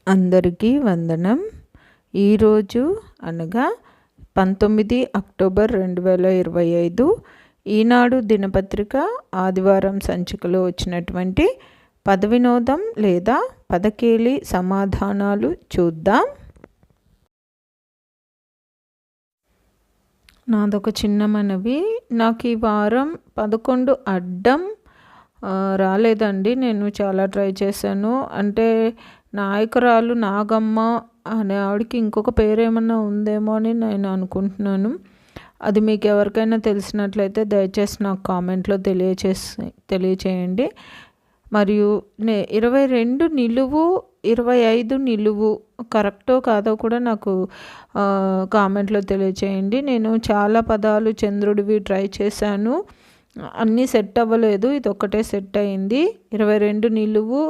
అందరికీ వందనం. ఈరోజు అనగా 19 అక్టోబర్ 2025 ఈనాడు దినపత్రిక ఆదివారం సంచికలో వచ్చినటువంటి పద వినోదం లేదా పదకేలి సమాధానాలు చూద్దాం. నాదొక చిన్న మనవి. నాకు ఈ వారం 11 అడ్డం రాలేదండి. నేను చాలా ట్రై చేశాను. అంటే నాయకురాలు నాగమ్మ అనే ఆవిడకి ఇంకొక పేరేమన్నా ఉందేమో అని నేను అనుకుంటున్నాను. అది మీకు ఎవరికైనా తెలిసినట్లయితే దయచేసి నాకు కామెంట్లో తెలియచేయండి. మరియు 22 నిలువు 25 నిలువు కరెక్టో కాదో కూడా నాకు కామెంట్లో తెలియచేయండి. నేను చాలా పదాలు చంద్రుడివి ట్రై చేశాను, అన్నీ సెట్ అవ్వలేదు. ఇది ఒక్కటే సెట్ అయింది. 22 నిలువు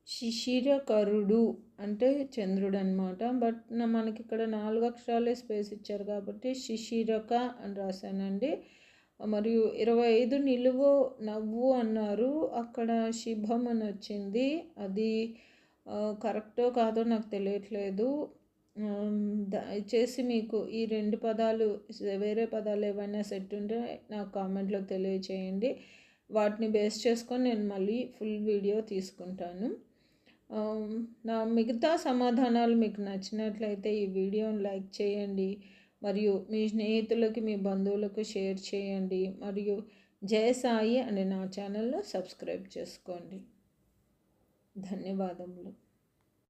శిశిరకరుడు అంటే చంద్రుడు అనమాట. బట్ మనకి ఇక్కడ 4 అక్షరాలే స్పేస్ ఇచ్చారు కాబట్టి శిశిరక అని రాశానండి. మరియు 25 నిలువు నవ్వు అన్నారు, అక్కడ శిభం అని వచ్చింది. అది కరెక్టో కాదో నాకు తెలియట్లేదు. దయచేసి మీకు ఈ 2 పదాలు వేరే పదాలు ఏవైనా సెట్ ఉంటే నాకు కామెంట్లో తెలియచేయండి. వాటిని బేస్ చేసుకొని నేను మళ్ళీ ఫుల్ వీడియో తీసుకుంటాను. నా మిగతా సమాధానాలు మీకు నచ్చినట్లయితే ఈ వీడియోని లైక్ చేయండి, మరియు మీ స్నేహితులకి మీ బంధువులకు షేర్ చేయండి, మరియు జయ సాయి అనే నా ఛానల్ను సబ్స్క్రైబ్ చేసుకోండి. ధన్యవాదములు.